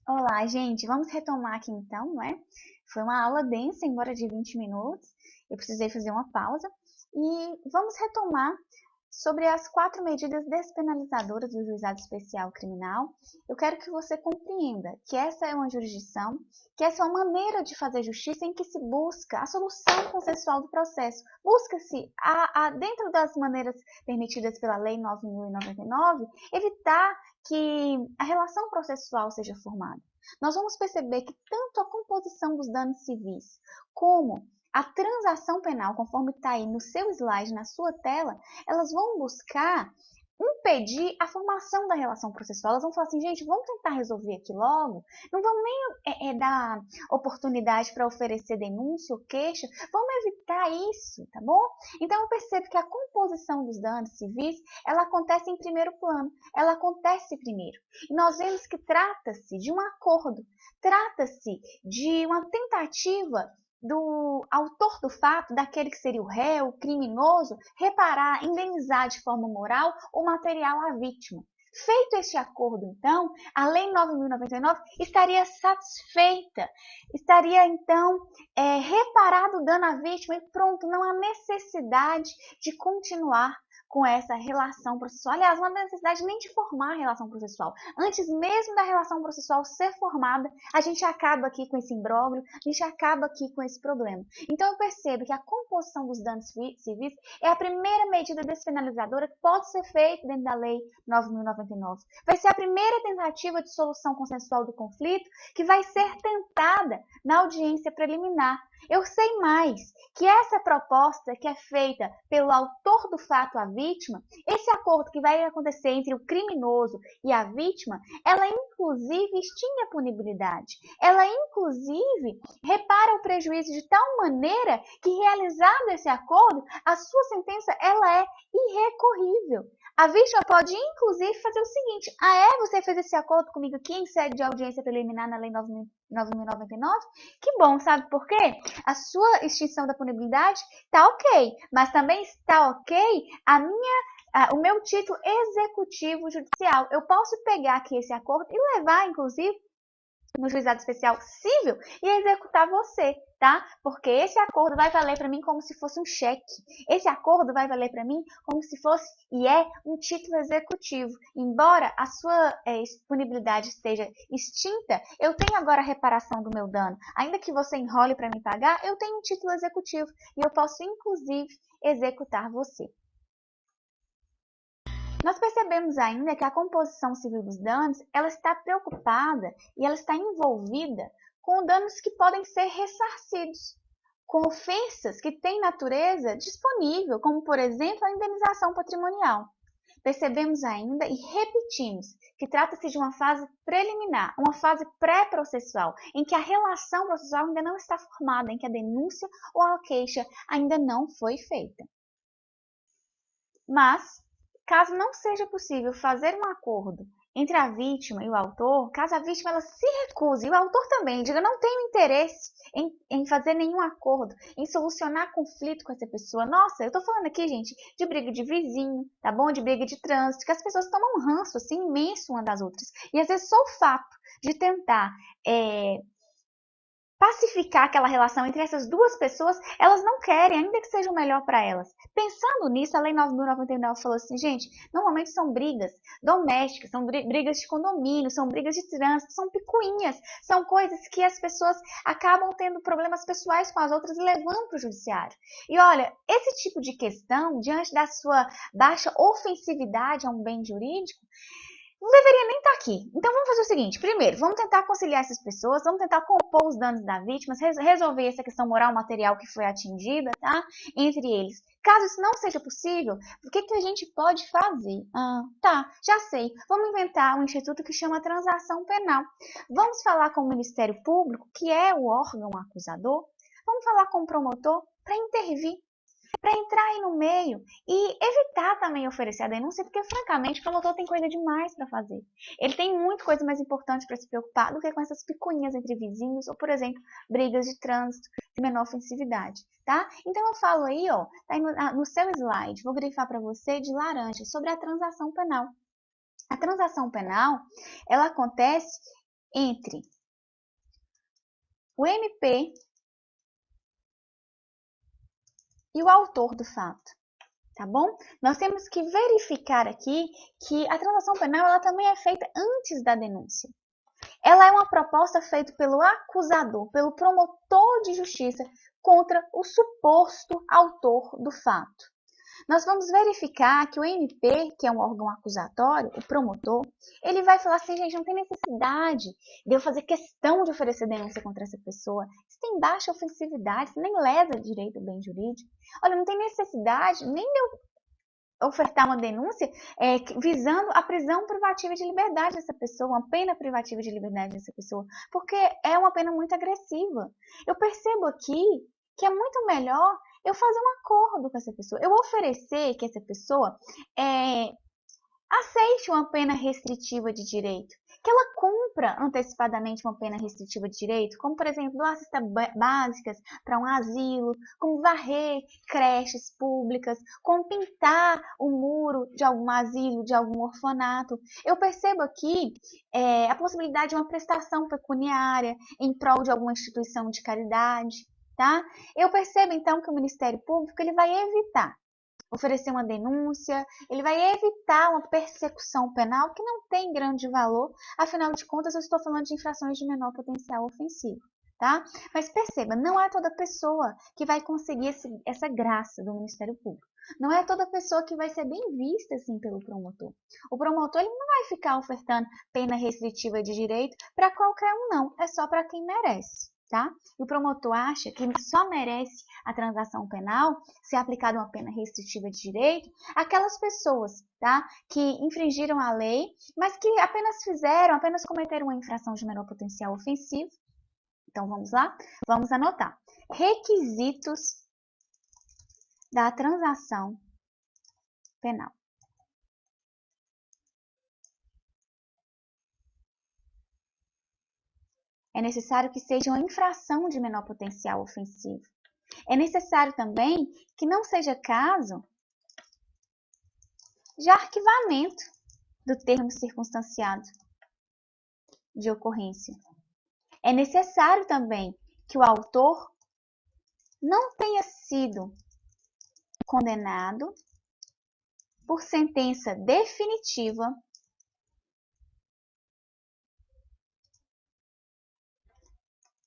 Olá, gente. Vamos retomar aqui então, não é? Foi uma aula densa, embora de 20 minutos. Eu precisei fazer uma pausa. E vamos retomar sobre as 4 medidas despenalizadoras do Juizado Especial Criminal. Eu quero que você compreenda que essa é uma jurisdição, que essa é uma maneira de fazer justiça em que se busca a solução consensual do processo. Busca-se, dentro das maneiras permitidas pela Lei 9.099, evitar que a relação processual seja formada. Nós vamos perceber que tanto a composição dos danos civis como a transação penal, conforme está aí no seu slide, na sua tela, elas vão buscar impedir a formação da relação processual. Elas vão falar assim, gente, vamos tentar resolver aqui logo, não vamos nem dar oportunidade para oferecer denúncia ou queixa, vamos evitar isso, tá bom? Então eu percebo que a composição dos danos civis, ela acontece em primeiro plano, ela acontece primeiro. E nós vemos que trata-se de um acordo, trata-se de uma tentativa do autor do fato, daquele que seria o réu, o criminoso, reparar, indenizar de forma moral ou material à vítima. Feito este acordo, então, a Lei 9.099 estaria satisfeita, estaria, então, reparado o dano à vítima e pronto, não há necessidade de continuar com essa relação processual. Aliás, não há necessidade nem de formar a relação processual. Antes mesmo da relação processual ser formada, a gente acaba aqui com esse imbróglio, a gente acaba aqui com esse problema. Então eu percebo que a composição dos danos civis é a primeira medida despenalizadora que pode ser feita dentro da Lei 9.099. Vai ser a primeira tentativa de solução consensual do conflito que vai ser tentada na audiência preliminar. Eu sei mais, que essa proposta que é feita pelo autor do fato à vítima, esse acordo que vai acontecer entre o criminoso e a vítima, ela inclusive extingue a punibilidade. Ela inclusive repara o prejuízo de tal maneira que, realizado esse acordo, a sua sentença ela é irrecorrível. A vítima pode inclusive fazer o seguinte: você fez esse acordo comigo aqui em sede de audiência preliminar na Lei 9.099? Que bom, sabe por quê? A sua extinção da punibilidade está ok, mas também está ok o meu título executivo judicial. Eu posso pegar aqui esse acordo e levar, inclusive, no juizado especial civil e executar você, tá? Porque esse acordo vai valer para mim como se fosse um cheque. Esse acordo vai valer para mim como se fosse e é um título executivo. Embora a sua disponibilidade esteja extinta, eu tenho agora a reparação do meu dano. Ainda que você enrole para me pagar, eu tenho um título executivo e eu posso, inclusive, executar você. Nós percebemos ainda que a composição civil dos danos, ela está preocupada e ela está envolvida com danos que podem ser ressarcidos, com ofensas que têm natureza disponível, como, por exemplo, a indenização patrimonial. Percebemos ainda e repetimos que trata-se de uma fase preliminar, uma fase pré-processual, em que a relação processual ainda não está formada, em que a denúncia ou a queixa ainda não foi feita. Mas, caso não seja possível fazer um acordo entre a vítima e o autor, caso a vítima ela se recuse e o autor também diga não tenho interesse em fazer nenhum acordo, em solucionar conflito com essa pessoa. Nossa, eu tô falando aqui, gente, de briga de vizinho, tá bom? De briga de trânsito, que as pessoas tomam um ranço assim imenso uma das outras. E às vezes só o fato de tentar pacificar aquela relação entre essas duas pessoas, elas não querem, ainda que seja o melhor para elas. Pensando nisso, a Lei 9.099 falou assim, gente, normalmente são brigas domésticas, são brigas de condomínio, são brigas de trânsito, são picuinhas, são coisas que as pessoas acabam tendo problemas pessoais com as outras e levando para o judiciário. E olha, esse tipo de questão, diante da sua baixa ofensividade a um bem jurídico, não deveria nem estar aqui. Então vamos fazer o seguinte, primeiro, vamos tentar conciliar essas pessoas, vamos tentar compor os danos da vítima, resolver essa questão moral material que foi atingida, tá? Entre eles. Caso isso não seja possível, o que a gente pode fazer? Tá, já sei. Vamos inventar um instituto que chama transação penal. Vamos falar com o Ministério Público, que é o órgão acusador. Vamos falar com o promotor para intervir, para entrar aí no meio e evitar também oferecer a denúncia, porque francamente o promotor tem coisa demais para fazer. Ele tem muita coisa mais importante para se preocupar do que com essas picuinhas entre vizinhos ou, por exemplo, brigas de trânsito de menor ofensividade, tá? Então eu falo aí, ó, tá aí no seu slide, vou grifar para você de laranja, sobre a transação penal. A transação penal, ela acontece entre o MP e o autor do fato, tá bom? Nós temos que verificar aqui que a transação penal ela também é feita antes da denúncia. Ela é uma proposta feita pelo acusador, pelo promotor de justiça contra o suposto autor do fato. Nós vamos verificar que o MP, que é um órgão acusatório, o promotor, ele vai falar assim, gente, não tem necessidade de eu fazer questão de oferecer denúncia contra essa pessoa. Isso tem baixa ofensividade, isso nem lesa direito ao bem jurídico. Olha, não tem necessidade nem de eu ofertar uma denúncia visando a prisão privativa de liberdade dessa pessoa, uma pena privativa de liberdade dessa pessoa, porque é uma pena muito agressiva. Eu percebo aqui que é muito melhor eu fazer um acordo com essa pessoa, eu oferecer que essa pessoa aceite uma pena restritiva de direito, que ela cumpra antecipadamente uma pena restritiva de direito, como, por exemplo, doar cestas básicas para um asilo, como varrer creches públicas, como pintar o muro de algum asilo, de algum orfanato. Eu percebo aqui a possibilidade de uma prestação pecuniária em prol de alguma instituição de caridade, tá? Eu percebo, então, que o Ministério Público ele vai evitar oferecer uma denúncia, ele vai evitar uma persecução penal que não tem grande valor, afinal de contas eu estou falando de infrações de menor potencial ofensivo, tá? Mas perceba, não é toda pessoa que vai conseguir essa graça do Ministério Público. Não é toda pessoa que vai ser bem vista assim pelo promotor. O promotor ele não vai ficar ofertando pena restritiva de direito para qualquer um, não. É só para quem merece. Tá? E o promotor acha que só merece a transação penal ser aplicada uma pena restritiva de direito aquelas pessoas, tá? Que infringiram a lei, mas que apenas cometeram uma infração de menor potencial ofensivo. Então vamos lá? Vamos anotar. Requisitos da transação penal. É necessário que seja uma infração de menor potencial ofensivo. É necessário também que não seja caso de arquivamento do termo circunstanciado de ocorrência. É necessário também que o autor não tenha sido condenado por sentença definitiva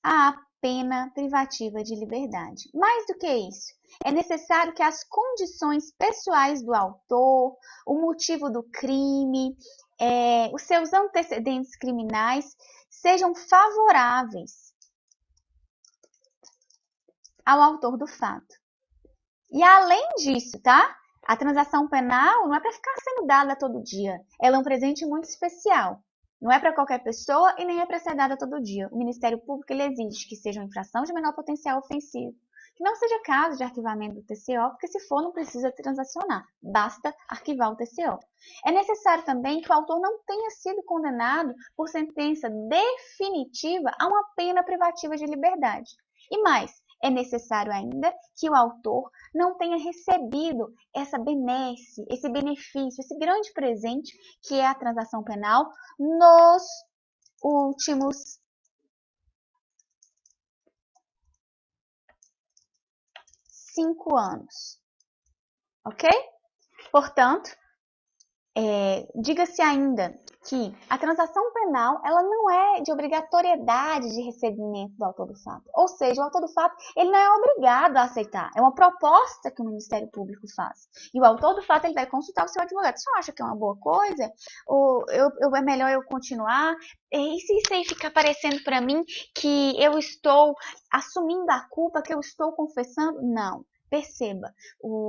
à pena privativa de liberdade. Mais do que isso, é necessário que as condições pessoais do autor, o motivo do crime, os seus antecedentes criminais sejam favoráveis ao autor do fato. E além disso, tá? A transação penal não é para ficar sendo dada todo dia. Ela é um presente muito especial. Não é para qualquer pessoa e nem é para ser dada todo dia. O Ministério Público ele exige que seja uma infração de menor potencial ofensivo. Que não seja caso de arquivamento do TCO, porque se for não precisa transacionar. Basta arquivar o TCO. É necessário também que o autor não tenha sido condenado por sentença definitiva a uma pena privativa de liberdade. E mais, é necessário ainda que o autor não tenha recebido essa benesse, esse benefício, esse grande presente que é a transação penal nos últimos 5 anos. Ok? Portanto, diga-se ainda que a transação penal ela não é de obrigatoriedade de recebimento do autor do fato. Ou seja, o autor do fato ele não é obrigado a aceitar. É uma proposta que o Ministério Público faz. E o autor do fato ele vai consultar o seu advogado. Você acha que é uma boa coisa? Ou é melhor eu continuar? E se isso aí ficar parecendo para mim que eu estou assumindo a culpa, que eu estou confessando? Não. Perceba,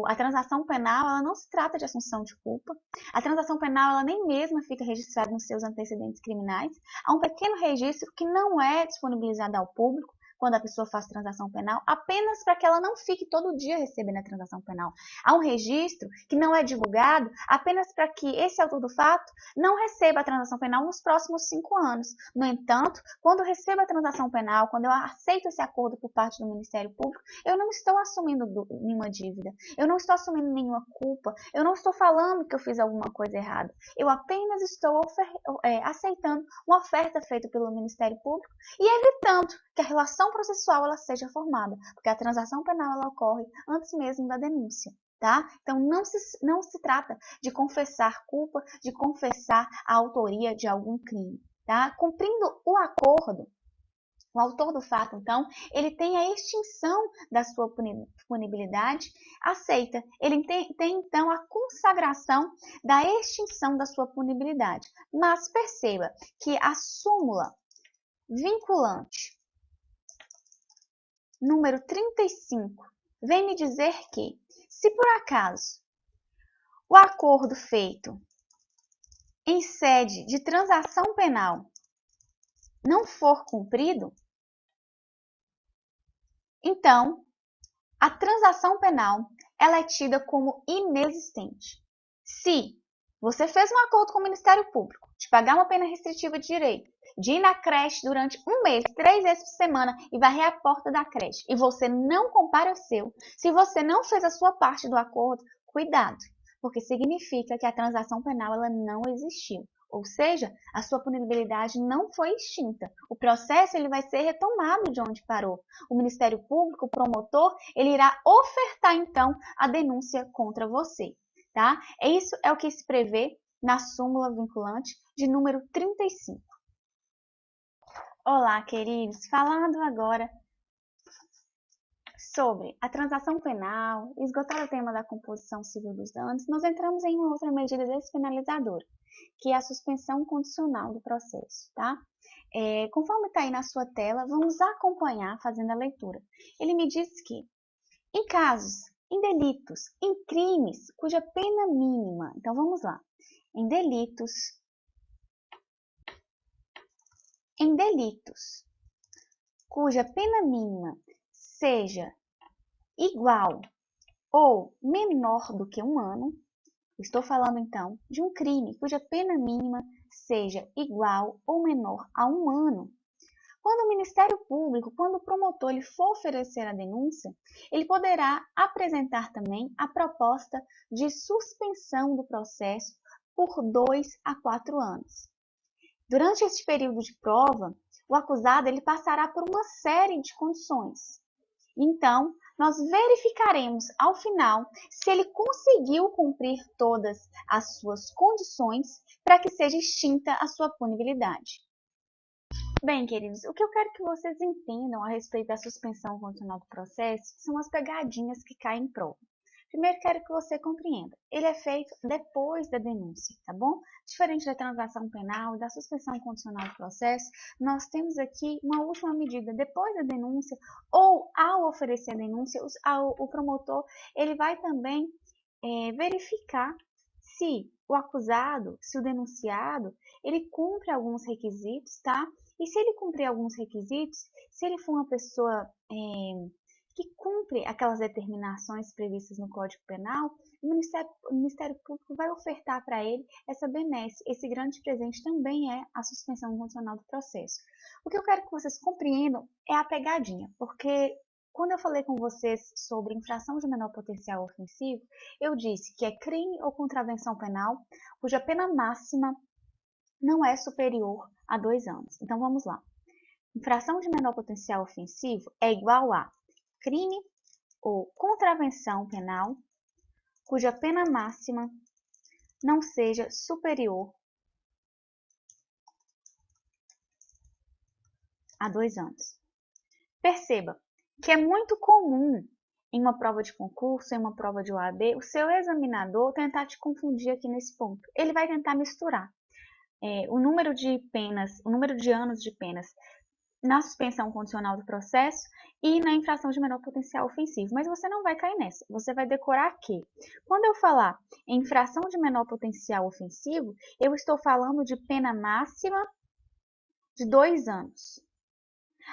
a transação penal ela não se trata de assunção de culpa. A transação penal ela nem mesmo fica registrada nos seus antecedentes criminais. Há um pequeno registro que não é disponibilizado ao público, quando a pessoa faz transação penal, apenas para que ela não fique todo dia recebendo a transação penal. Há um registro que não é divulgado apenas para que esse autor do fato não receba a transação penal nos próximos 5 anos. No entanto, quando eu recebo a transação penal, quando eu aceito esse acordo por parte do Ministério Público, eu não estou assumindo nenhuma dívida, eu não estou assumindo nenhuma culpa, eu não estou falando que eu fiz alguma coisa errada. Eu apenas estou aceitando uma oferta feita pelo Ministério Público e evitando que a relação processual ela seja formada, porque a transação penal ela ocorre antes mesmo da denúncia. Tá? Então, não se trata de confessar culpa, de confessar a autoria de algum crime. Tá? Cumprindo o acordo, o autor do fato, então, ele tem a extinção da sua punibilidade aceita. Ele tem, então, a consagração da extinção da sua punibilidade. Mas perceba que a súmula vinculante número 35 vem me dizer que, se por acaso o acordo feito em sede de transação penal não for cumprido, então a transação penal ela é tida como inexistente. Se você fez um acordo com o Ministério Público de pagar uma pena restritiva de direito, de ir na creche durante um mês, 3 vezes por semana e varrer a porta da creche, e você não compareceu, se você não fez a sua parte do acordo, cuidado, porque significa que a transação penal ela não existiu. Ou seja, a sua punibilidade não foi extinta. O processo ele vai ser retomado de onde parou. O Ministério Público, o promotor, ele irá ofertar então a denúncia contra você. Tá? Isso é o que se prevê na súmula vinculante de número 35. Olá, queridos! Falando agora sobre a transação penal, esgotado o tema da composição civil dos danos, nós entramos em uma outra medida despenalizadora, que é a suspensão condicional do processo, tá? Conforme está aí na sua tela, vamos acompanhar fazendo a leitura. Ele me diz que, em casos, em delitos, em crimes cuja pena mínima, então vamos lá, em delitos cuja pena mínima seja igual ou menor do que 1 ano, estou falando então de um crime cuja pena mínima seja igual ou menor a 1 ano. Quando o Ministério Público, quando o promotor ele for oferecer a denúncia, ele poderá apresentar também a proposta de suspensão do processo por 2 a 4 anos. Durante este período de prova, o acusado ele passará por uma série de condições. Então, nós verificaremos ao final se ele conseguiu cumprir todas as suas condições para que seja extinta a sua punibilidade. Bem, queridos, o que eu quero que vocês entendam a respeito da suspensão condicional do processo são as pegadinhas que caem em prova. Primeiro, quero que você compreenda. Ele é feito depois da denúncia, tá bom? Diferente da transação penal e da suspensão condicional do processo, nós temos aqui uma última medida depois da denúncia ou ao oferecer a denúncia, o promotor ele vai também verificar se o acusado, se o denunciado, ele cumpre alguns requisitos, tá? E se ele cumprir alguns requisitos, se ele for uma pessoa que cumpre aquelas determinações previstas no Código Penal, o Ministério Público vai ofertar para ele essa benesse. Esse grande presente também é a suspensão condicional do processo. O que eu quero que vocês compreendam é a pegadinha, porque quando eu falei com vocês sobre infração de menor potencial ofensivo, eu disse que é crime ou contravenção penal cuja pena máxima não é superior a 2 anos. Então vamos lá. Infração de menor potencial ofensivo é igual a crime ou contravenção penal cuja pena máxima não seja superior a 2 anos. Perceba que é muito comum em uma prova de concurso, em uma prova de OAB, o seu examinador tentar te confundir aqui nesse ponto. Ele vai tentar misturar o número de penas, o número de anos de penas na suspensão condicional do processo e na infração de menor potencial ofensivo. Mas você não vai cair nessa. Você vai decorar que, quando eu falar em infração de menor potencial ofensivo, eu estou falando de pena máxima de 2 anos.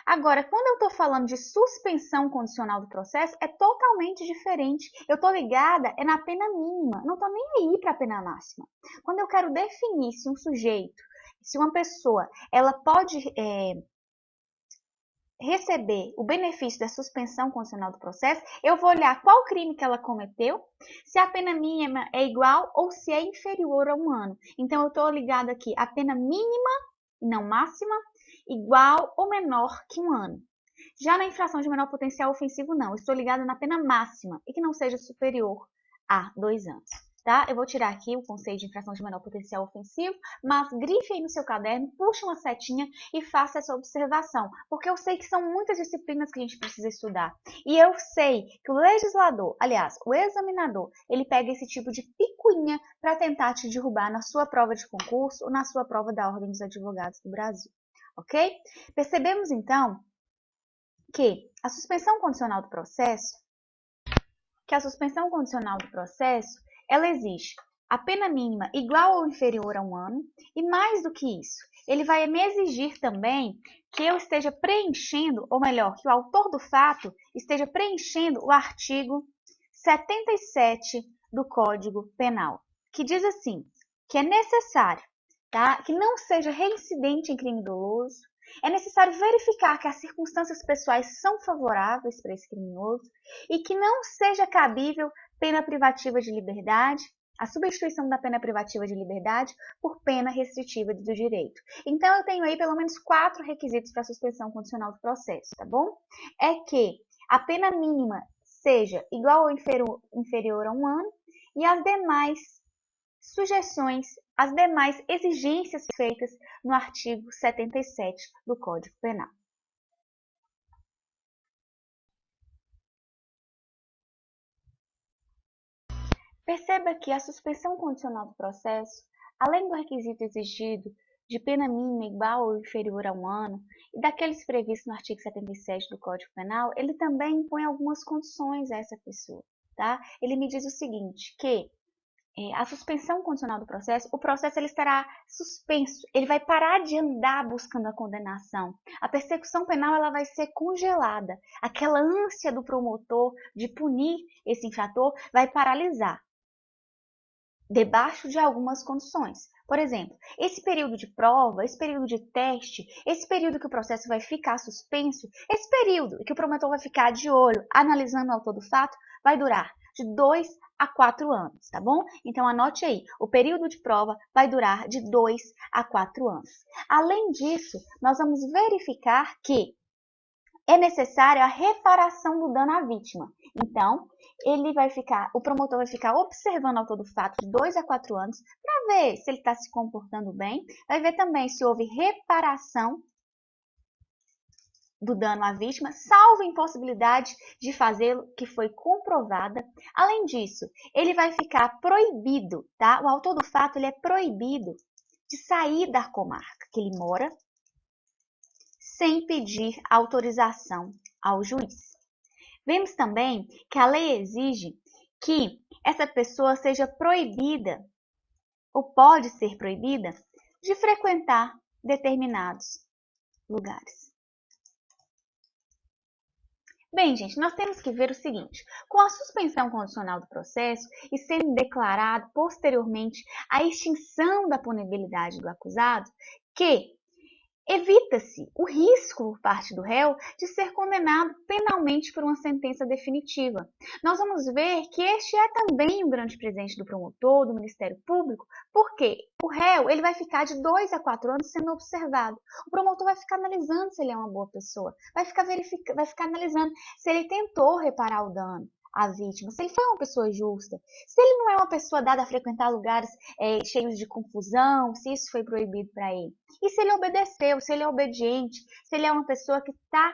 Agora, quando eu estou falando de suspensão condicional do processo, é totalmente diferente. Eu estou ligada na pena mínima, não estou nem aí para a pena máxima. Quando eu quero definir se um sujeito, se uma pessoa, ela pode receber o benefício da suspensão condicional do processo, eu vou olhar qual crime que ela cometeu, se a pena mínima é igual ou se é inferior a 1 ano. Então, eu estou ligada aqui a pena mínima e não máxima, igual ou menor que 1 ano. Já na infração de menor potencial ofensivo, não. Estou ligada na pena máxima e que não seja superior a 2 anos. Tá? Eu vou tirar aqui o conceito de infração de menor potencial ofensivo, mas grife aí no seu caderno, puxe uma setinha e faça essa observação, porque eu sei que são muitas disciplinas que a gente precisa estudar. E eu sei que o legislador, aliás, o examinador, ele pega esse tipo de picuinha para tentar te derrubar na sua prova de concurso ou na sua prova da Ordem dos Advogados do Brasil. Ok? Percebemos então que a suspensão condicional do processo, ela exige a pena mínima igual ou inferior a 1 ano, e mais do que isso, ele vai me exigir também que eu esteja preenchendo, ou melhor, que o autor do fato esteja preenchendo o artigo 77 do Código Penal, que diz assim, que é necessário, tá, que não seja reincidente em crime doloso, é necessário verificar que as circunstâncias pessoais são favoráveis para esse criminoso e que não seja cabível pena privativa de liberdade, a substituição da pena privativa de liberdade por pena restritiva do direito. Então, eu tenho aí pelo menos 4 requisitos para a suspensão condicional do processo, tá bom? É que a pena mínima seja igual ou inferior a 1 ano e as demais sugestões, as demais exigências feitas no artigo 77 do Código Penal. Perceba que a suspensão condicional do processo, além do requisito exigido de pena mínima igual ou inferior a 1 ano e daqueles previstos no artigo 77 do Código Penal, ele também impõe algumas condições a essa pessoa. Tá? Ele me diz o seguinte, que a suspensão condicional do processo, o processo ele estará suspenso, ele vai parar de andar buscando a condenação. A persecução penal ela vai ser congelada. Aquela ânsia do promotor de punir esse infrator vai paralisar, debaixo de algumas condições. Por exemplo, esse período de prova, esse período de teste, esse período que o processo vai ficar suspenso, esse período que o promotor vai ficar de olho, analisando o autor do fato, vai durar de 2 a 4 anos, tá bom? Então, anote aí, o período de prova vai durar de 2 a 4 anos. Além disso, nós vamos verificar que é necessária a reparação do dano à vítima. Então, o promotor vai ficar observando o autor do fato de 2 a 4 anos para ver se ele está se comportando bem. Vai ver também se houve reparação do dano à vítima, salvo impossibilidade de fazê-lo, que foi comprovada. Além disso, ele vai ficar proibido, tá? O autor do fato ele é proibido de sair da comarca que ele mora sem pedir autorização ao juiz. Vemos também que a lei exige que essa pessoa seja proibida, ou pode ser proibida, de frequentar determinados lugares. Bem, gente, nós temos que ver o seguinte, com a suspensão condicional do processo e sendo declarado posteriormente a extinção da punibilidade do acusado, que evita-se o risco por parte do réu de ser condenado penalmente por uma sentença definitiva. Nós vamos ver que este é também um grande presente do promotor, do Ministério Público, porque o réu ele vai ficar de 2 a 4 anos sendo observado. O promotor vai ficar analisando se ele é uma boa pessoa, vai ficar analisando se ele tentou reparar o dano à vítima, se ele foi uma pessoa justa, se ele não é uma pessoa dada a frequentar lugares cheios de confusão, se isso foi proibido para ele. E se ele obedeceu, se ele é obediente, se ele é uma pessoa que está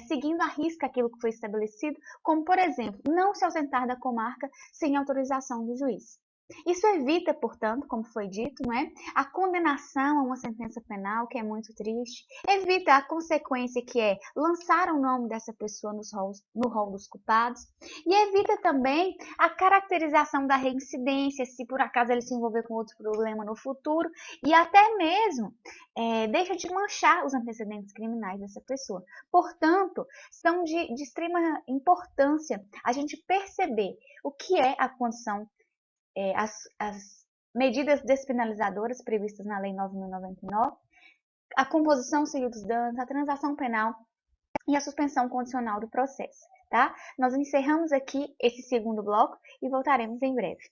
seguindo à risca aquilo que foi estabelecido, como, por exemplo, não se ausentar da comarca sem autorização do juiz. Isso evita, portanto, como foi dito, não é, a condenação a uma sentença penal, que é muito triste, evita a consequência que é lançar o nome dessa pessoa no rol dos culpados, e evita também a caracterização da reincidência, se por acaso ele se envolver com outro problema no futuro, e até mesmo deixa de manchar os antecedentes criminais dessa pessoa. Portanto, são de extrema importância a gente perceber o que é a condição, as medidas despenalizadoras previstas na Lei 9.099, a composição civil dos danos, a transação penal e a suspensão condicional do processo. Tá? Nós encerramos aqui esse segundo bloco e voltaremos em breve.